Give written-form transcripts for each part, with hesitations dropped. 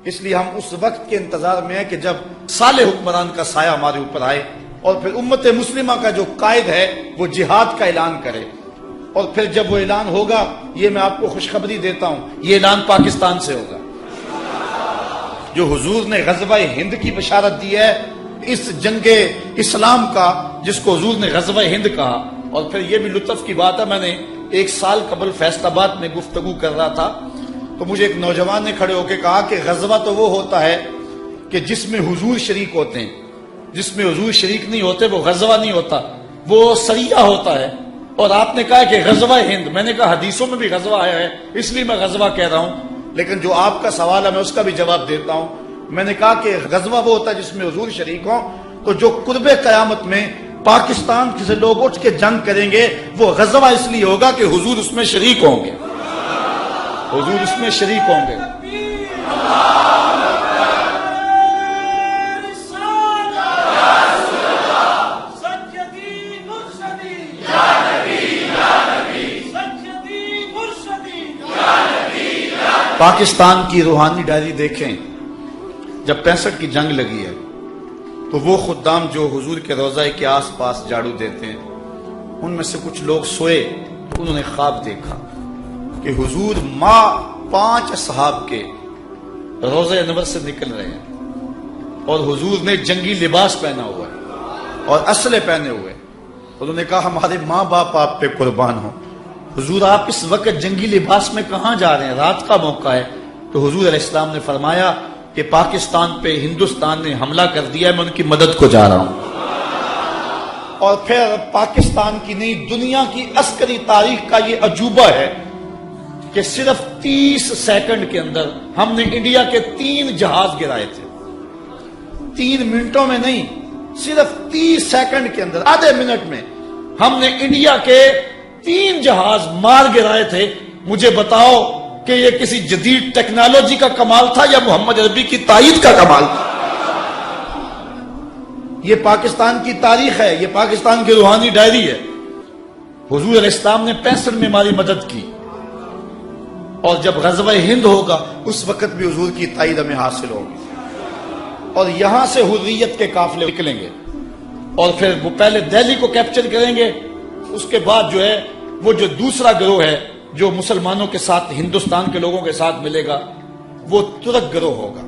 اس لیے ہم اس وقت کے انتظار میں ہیں کہ جب صالح حکمران کا سایہ ہمارے اوپر آئے اور پھر امت مسلمہ کا جو قائد ہے وہ جہاد کا اعلان کرے، اور پھر جب وہ اعلان ہوگا، یہ میں آپ کو خوشخبری دیتا ہوں، یہ اعلان پاکستان سے ہوگا۔ جو حضور نے غزوہ ہند کی بشارت دی ہے، اس جنگ اسلام کا جس کو حضور نے غزوہ ہند کہا، اور پھر یہ بھی لطف کی بات ہے، میں نے 1 سال قبل فیصل آباد میں گفتگو کر رہا تھا تو مجھے ایک نوجوان نے کھڑے ہو کے کہا کہ غزوہ تو وہ ہوتا ہے کہ جس میں حضور شریک ہوتے ہیں، جس میں حضور شریک نہیں ہوتے وہ غزوہ نہیں ہوتا، وہ سریہ ہوتا ہے۔ اور آپ نے کہا کہ غزوہ ہند، میں نے کہا حدیثوں میں بھی غزوہ آیا ہے، اس لیے میں غزوہ کہہ رہا ہوں، لیکن جو آپ کا سوال ہے میں اس کا بھی جواب دیتا ہوں۔ میں نے کہا کہ غزوہ وہ ہوتا ہے جس میں حضور شریک ہوں، تو جو قرب قیامت میں پاکستان سے لوگ اٹھ کے جنگ کریں گے وہ غزوہ اس لیے ہوگا کہ حضور اس میں شریک ہوں گے، حضور اس میں شریک ہوں گے۔ پاکستان کی روحانی ڈائری دیکھیں، جب 65 کی جنگ لگی ہے تو وہ خدام جو حضور کے روضہ کے آس پاس جھاڑو دیتے ہیں، ان میں سے کچھ لوگ سوئے تو انہوں نے خواب دیکھا کہ حضور 5 اصحاب کے روضہ انور سے نکل رہے ہیں اور حضور نے جنگی لباس پہنا ہوا ہے اور اسلحے پہنے ہوئے۔ انہوں نے کہا ہمارے ماں باپ آپ پہ قربان ہوں، حضور آپ اس وقت جنگی لباس میں کہاں جا رہے ہیں، رات کا موقع ہے۔ تو حضور علیہ السلام نے فرمایا کہ پاکستان پہ ہندوستان نے حملہ کر دیا ہے، میں ان کی مدد کو جا رہا ہوں۔ اور پھر پاکستان کی نہیں دنیا کی عسکری تاریخ کا یہ عجوبہ ہے کہ صرف 30 سیکنڈ کے اندر ہم نے انڈیا کے 3 جہاز گرائے تھے، 3 منٹوں میں نہیں، صرف 30 سیکنڈ کے اندر، آدھے منٹ میں ہم نے انڈیا کے 3 جہاز مار گرائے تھے۔ مجھے بتاؤ کہ یہ کسی جدید ٹیکنالوجی کا کمال تھا یا محمد عربی کی تائید کا کمال تھا؟ یہ پاکستان کی تاریخ ہے، یہ پاکستان کی روحانی ڈائری ہے۔ حضور علیہ السلام نے 65 میں ہماری مدد کی، اور جب غزوہ ہند ہوگا اس وقت بھی حضور کی تائید ہمیں حاصل ہوگی، اور یہاں سے حریت کے قافلے نکلیں گے، اور پھر وہ پہلے دہلی کو کیپچر کریں گے، اس کے بعد جو ہے وہ جو دوسرا گروہ ہے جو مسلمانوں کے ساتھ ہندوستان کے لوگوں کے ساتھ ملے گا وہ ترک گروہ ہوگا،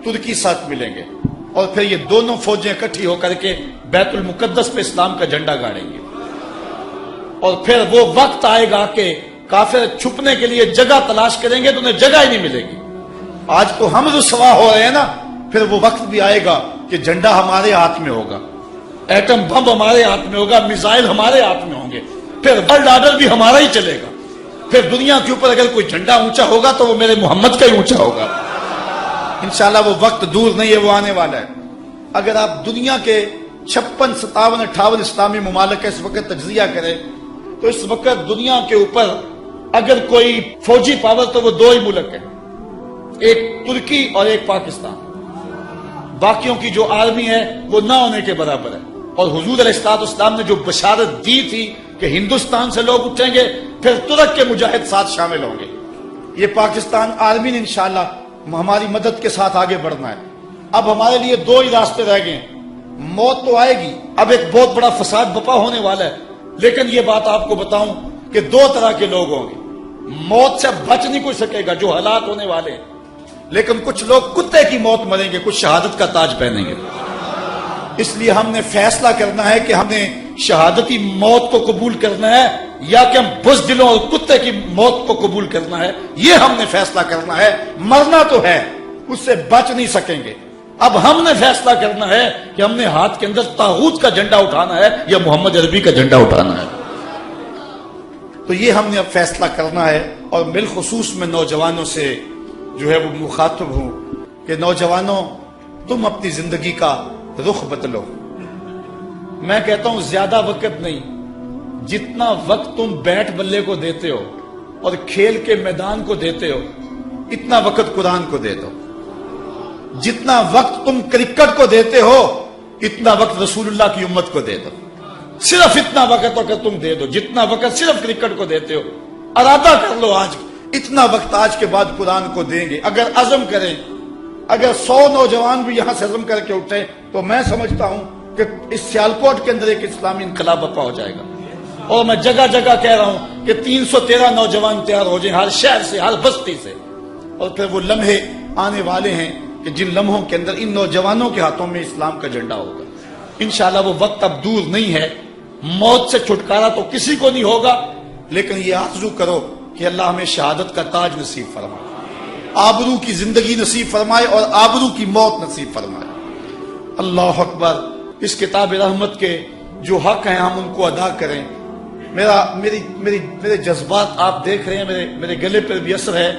ترکی ساتھ ملیں گے، اور پھر یہ دونوں فوجیں اکٹھی ہو کر کے بیت المقدس پہ اسلام کا جھنڈا گاڑیں گے، اور پھر وہ وقت آئے گا کہ کافر چھپنے کے لیے جگہ تلاش کریں گے تو انہیں جگہ ہی نہیں ملے گی۔ آج تو ہم رسوا ہو رہے ہیں نا، پھر وہ وقت بھی آئے گا کہ جھنڈا ہمارے ہاتھ میں ہوگا، ایٹم بم ہمارے ہاتھ میں ہوگا، میزائل ہمارے ہاتھ میں ہوں گے، پھر ورلڈ آرڈر بھی ہمارا ہی چلے گا۔ پھر دنیا کے اوپر اگر کوئی جھنڈا اونچا ہوگا تو وہ میرے محمد کا ہی اونچا ہوگا۔ انشاءاللہ وہ وقت دور نہیں ہے، وہ آنے والا ہے۔ اگر آپ دنیا کے 56 57 58 اسلامی ممالک کا اس وقت تجزیہ کریں تو اس وقت دنیا کے اوپر اگر کوئی فوجی پاور تو وہ 2 ہی ملک ہیں، ایک ترکی اور ایک پاکستان، باقیوں کی جو آرمی ہے وہ نہ ہونے کے برابر ہے۔ اور حضور علیہ السلام نے جو بشارت دی تھی کہ ہندوستان سے لوگ اٹھیں گے پھر ترک کے مجاہد ساتھ شامل ہوں گے، یہ پاکستان آرمی نے انشاءاللہ ہماری مدد کے ساتھ آگے بڑھنا ہے۔ اب ہمارے لیے 2 ہی راستے رہ گئے ہیں، موت تو آئے گی، اب ایک بہت بڑا فساد بپا ہونے والا ہے، لیکن یہ بات آپ کو بتاؤں کہ 2 طرح کے لوگ ہوں گے، موت سے بچ نہیں کوئی سکے گا جو حالات ہونے والے ہیں، لیکن کچھ لوگ کتے کی موت مریں گے، کچھ شہادت کا تاج پہنیں گے۔ اس لیے ہم نے فیصلہ کرنا ہے کہ ہم نے شہادتی موت کو قبول کرنا ہے یا کہ ہم بزدلوں اور کتے کی موت کو قبول کرنا ہے، یہ ہم نے فیصلہ کرنا ہے۔ مرنا تو ہے، اس سے بچ نہیں سکیں گے، اب ہم نے فیصلہ کرنا ہے کہ ہم نے ہاتھ کے اندر طاغوت کا جھنڈا اٹھانا ہے یا محمد عربی کا جھنڈا اٹھانا ہے۔ تو یہ ہم نے اب فیصلہ کرنا ہے، اور بالخصوص میں نوجوانوں سے جو ہے وہ مخاطب ہوں کہ نوجوانوں تم اپنی زندگی کا رخ بدلو۔ میں کہتا ہوں زیادہ وقت نہیں، جتنا وقت تم بیٹ بلے کو دیتے ہو اور کھیل کے میدان کو دیتے ہو اتنا وقت قرآن کو دے دو، جتنا وقت تم کرکٹ کو دیتے ہو اتنا وقت رسول اللہ کی امت کو دے دو، صرف اتنا وقت اگر تم دے دو جتنا وقت صرف کرکٹ کو دیتے ہو، ارادہ کر لو آج اتنا وقت آج کے بعد قرآن کو دیں گے۔ اگر عزم کریں اگر 100 نوجوان بھی یہاں سے عزم کر کے اٹھے تو میں سمجھتا ہوں کہ اس سیالکوٹ کے اندر ایک اسلامی انقلاب برپا ہو جائے گا. اور میں جگہ جگہ کہہ رہا ہوں کہ 313 نوجوان تیار ہو جائیں ہر شہر سے، ہر بستی سے. اور پھر وہ لمحے آنے والے ہیں کہ جن لمحوں کے اندر ان نوجوانوں کے ہاتھوں میں اسلام کا جھنڈا ہوگا. انشاءاللہ وہ وقت اب دور نہیں ہے. موت سے چھٹکارا تو کسی کو نہیں ہوگا، لیکن یہ آرزو کرو کہ اللہ ہمیں شہادت کا تاج نصیب فرمائے، آبرو کی زندگی نصیب فرمائے اور آبرو کی موت نصیب فرمائے. اللہ اکبر. اس کتاب رحمت کے جو حق ہیں ہم ان کو ادا کریں. میرے جذبات آپ دیکھ رہے ہیں، میرے گلے پر بھی اثر ہے،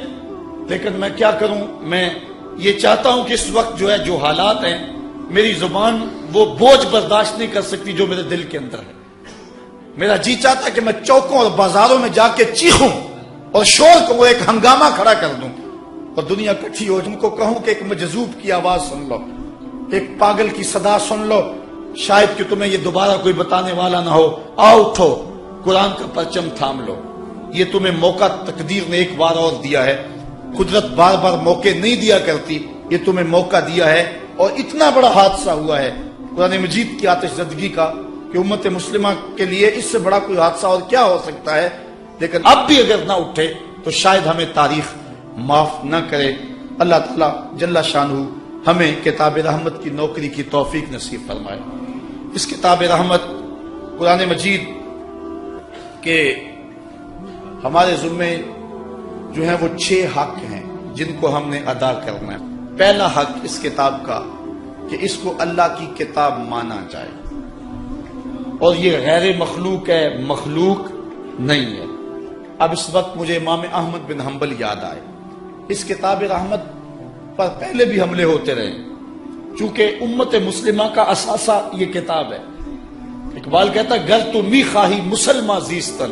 لیکن میں کیا کروں. میں یہ چاہتا ہوں کہ اس وقت جو ہے جو حالات ہیں میری زبان وہ بوجھ برداشت نہیں کر سکتی جو میرے دل کے اندر ہے. میرا جی چاہتا ہے کہ میں چوکوں اور بازاروں میں جا کے چیخوں اور شور کو ایک ہنگامہ کھڑا کر دوں اور دنیا کٹھی ہو. ان کو کہوں کہ ایک مجذوب کی آواز سن لو، ایک پاگل کی صدا سن لو، شاید کہ تمہیں یہ دوبارہ کوئی بتانے والا نہ ہو. آؤ اٹھو، قرآن کا پرچم تھام لو. یہ تمہیں موقع تقدیر نے ایک بار اور دیا ہے. قدرت بار بار موقع نہیں دیا کرتی، یہ تمہیں موقع دیا ہے. اور اتنا بڑا حادثہ ہوا ہے قرآن مجید کی آتش زدگی کا کہ امت مسلمہ کے لیے اس سے بڑا کوئی حادثہ اور کیا ہو سکتا ہے. لیکن اب بھی اگر نہ اٹھے تو شاید ہمیں تاریخ معاف نہ کرے. اللہ تعالیٰ جل شانہ ہمیں کتاب رحمت کی نوکری کی توفیق نصیب فرمائے. اس کتاب رحمت قرآن مجید کے ہمارے ذمے جو ہیں وہ 6 حق ہیں جن کو ہم نے ادا کرنا ہے. پہلا حق اس کتاب کا کہ اس کو اللہ کی کتاب مانا جائے اور یہ غیر مخلوق ہے، مخلوق نہیں ہے. اب اس وقت مجھے امام احمد بن حنبل یاد آئے. اس کتاب رحمت پر پہلے بھی حملے ہوتے رہے چونکہ امت مسلمہ کا اثاثہ یہ کتاب ہے. اقبال کہتا ہے گر تو می خواہی مسلمہ زیستن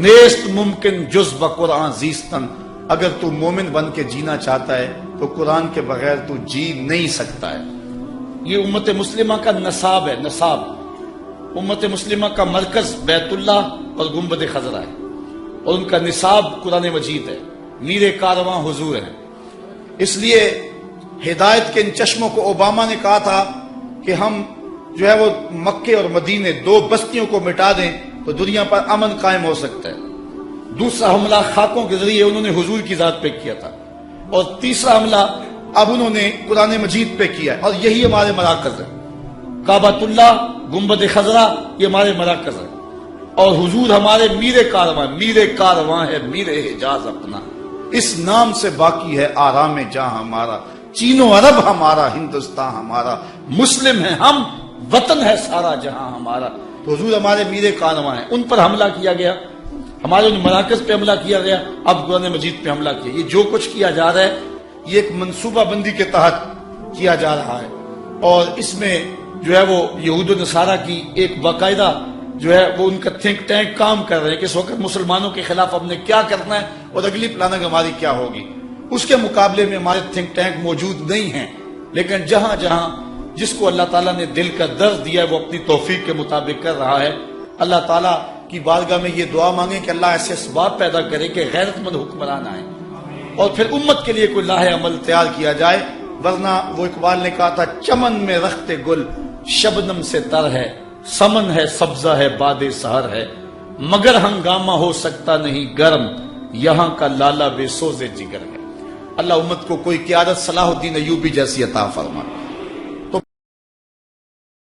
نیست ممکن جز بقرآن زیستن. اگر تو مومن بن کے جینا چاہتا ہے تو قرآن کے بغیر تو جی نہیں سکتا ہے. یہ امت مسلمہ کا نصاب ہے. نصاب امت مسلمہ کا مرکز بیت اللہ اور گنبد خضرا ہے اور ان کا نصاب قرآن مجید ہے. میر کارواں حضور ہیں. اس لیے ہدایت کے ان چشموں کو اوباما نے کہا تھا کہ ہم جو ہے وہ مکے اور مدینے 2 بستیوں کو مٹا دیں تو دنیا پر امن قائم ہو سکتا ہے. دوسرا حملہ خاکوں کے ذریعے انہوں نے حضور کی ذات پہ کیا تھا اور تیسرا حملہ اب انہوں نے قرآن مجید پہ کیا ہے. اور یہی ہمارے مراکز ہے. کعبۃ اللہ، گنبد خضرا یہ ہمارے مراکز ہے اور حضور ہمارے میر کارواں ہے میر حجاز اپنا. اس نام سے باقی ہے آرام جہاں ہمارا، چین و عرب ہمارا، ہندوستان ہمارا، مسلم ہے ہم، وطن ہے سارا جہاں ہمارا. تو حضور ہمارے میر کارواں ہیں. ان پر حملہ کیا گیا، ہمارے ان مراکز پہ حملہ کیا گیا، اب قرآن مجید پہ حملہ کیا. یہ جو کچھ کیا جا رہا ہے یہ ایک منصوبہ بندی کے تحت کیا جا رہا ہے اور اس میں جو ہے وہ یہود و نصارہ کی ایک باقاعدہ جو ہے وہ ان کا تھنک ٹینک کام کر رہے ہیں کہ اس وقت مسلمانوں کے خلاف ہم نے کیا کرنا ہے اور اگلی پلاننگ ہماری کیا ہوگی. اس کے مقابلے میں ہمارے تھنک ٹینک موجود نہیں ہیں، لیکن جہاں جہاں جس کو اللہ تعالیٰ نے دل کا درد دیا ہے وہ اپنی توفیق کے مطابق کر رہا ہے. اللہ تعالیٰ کی بارگاہ میں یہ دعا مانگیں کہ اللہ ایسے اسباب پیدا کرے کہ غیرت مند حکمران آئے اور پھر امت کے لیے کوئی لاہ عمل تیار کیا جائے. ورنہ وہ اقبال نے کہا تھا چمن میں رخت گل شبنم سے تر ہے، سمن ہے سبزہ ہے باد سحر ہے، مگر ہنگامہ ہو سکتا نہیں گرم، یہاں کا لالا بے سوز جگر ہے. اللہ امت کو کوئی قیادت صلاح الدین ایوبی جیسی عطا فرما.